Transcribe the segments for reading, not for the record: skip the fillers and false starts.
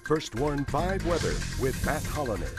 First Warn 5 weather with Matt Hollander.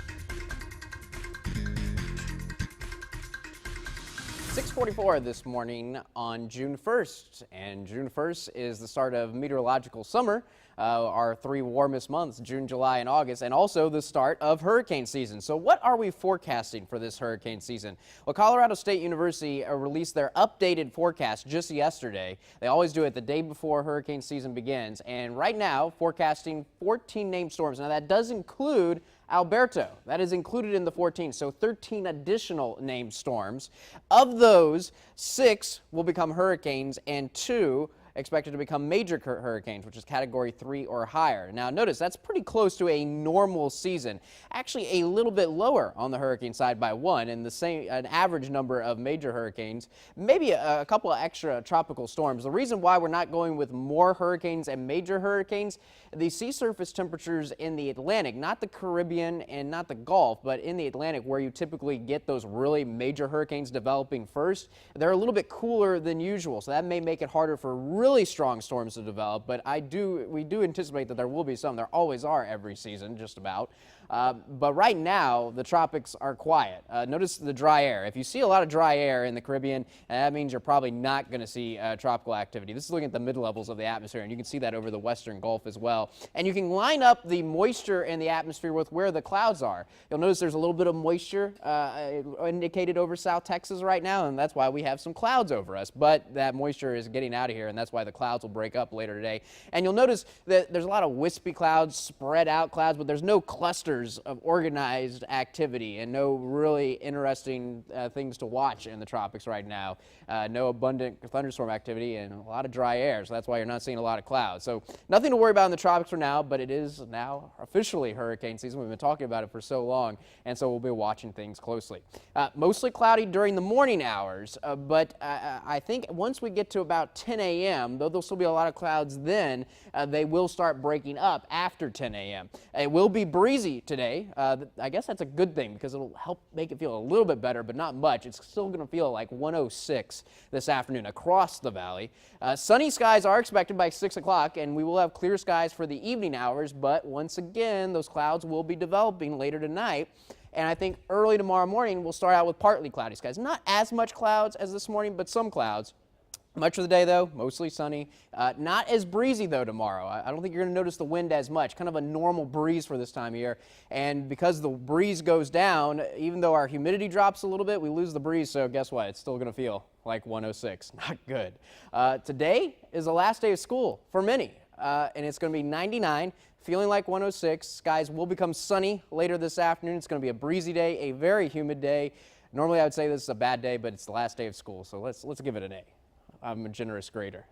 6:44 this morning on June 1st, and June 1st is the start of meteorological summer, our three warmest months, June, July, and August, and also the start of hurricane season. So what are we forecasting for this hurricane season? Well, Colorado State University released their updated forecast just yesterday. They always do it the day before hurricane season begins, and right now forecasting 14 named storms. Now that does include Alberto. That is included in the 14, so 13 additional named storms. Of those, 6 will become hurricanes and 2 expected to become major hurricanes, which is category 3 or higher. Now notice that's pretty close to a normal season, actually a little bit lower on the hurricane side by 1, and an average number of major hurricanes, maybe a couple of extra tropical storms. The reason why we're not going with more hurricanes and major hurricanes, the sea surface temperatures in the Atlantic, not the Caribbean and not the Gulf, but in the Atlantic where you typically get those really major hurricanes developing first, they're a little bit cooler than usual, so that may make it harder for really strong storms to develop, but we do anticipate that there will be some. There always are every season, just about. But right now, the tropics are quiet. Notice the dry air. If you see a lot of dry air in the Caribbean, that means you're probably not going to see tropical activity. This is looking at the mid-levels of the atmosphere, and you can see that over the western Gulf as well. And you can line up the moisture in the atmosphere with where the clouds are. You'll notice there's a little bit of moisture indicated over South Texas right now, and that's why we have some clouds over us. But that moisture is getting out of here, and that's why the clouds will break up later today. And you'll notice that there's a lot of wispy clouds, spread out clouds, but there's no clusters of organized activity and no really interesting things to watch in the tropics right now. No abundant thunderstorm activity and a lot of dry air, so that's why you're not seeing a lot of clouds. So nothing to worry about in the tropics for now, but it is now officially hurricane season. We've been talking about it for so long, and so we'll be watching things closely. Mostly cloudy during the morning hours, but I think once we get to about 10 a.m., though there'll still be a lot of clouds then, they will start breaking up after 10 a.m. It will be breezy today. I guess that's a good thing because it'll help make it feel a little bit better, but not much. It's still going to feel like 106 this afternoon across the valley. Sunny skies are expected by 6 o'clock, and we will have clear skies for the evening hours, but once again, those clouds will be developing later tonight. And I think early tomorrow morning, we'll start out with partly cloudy skies. Not as much clouds as this morning, but some clouds. Much of the day, though, mostly sunny. Not as breezy, though, tomorrow. I don't think you're going to notice the wind as much. Kind of a normal breeze for this time of year. And because the breeze goes down, even though our humidity drops a little bit, we lose the breeze. So guess what? It's still going to feel like 106. Not good. Today is the last day of school for many. And it's going to be 99, feeling like 106. Skies will become sunny later this afternoon. It's going to be a breezy day, a very humid day. Normally, I would say this is a bad day, but it's the last day of school. So let's give it an A. I'm a generous grader.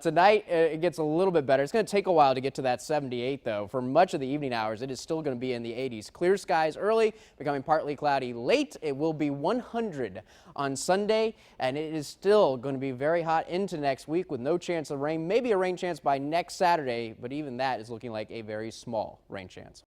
Tonight, it gets a little bit better. It's going to take a while to get to that 78, though. For much of the evening hours, it is still going to be in the 80s. Clear skies early, becoming partly cloudy late. It will be 100 on Sunday, and it is still going to be very hot into next week with no chance of rain. Maybe a rain chance by next Saturday, but even that is looking like a very small rain chance.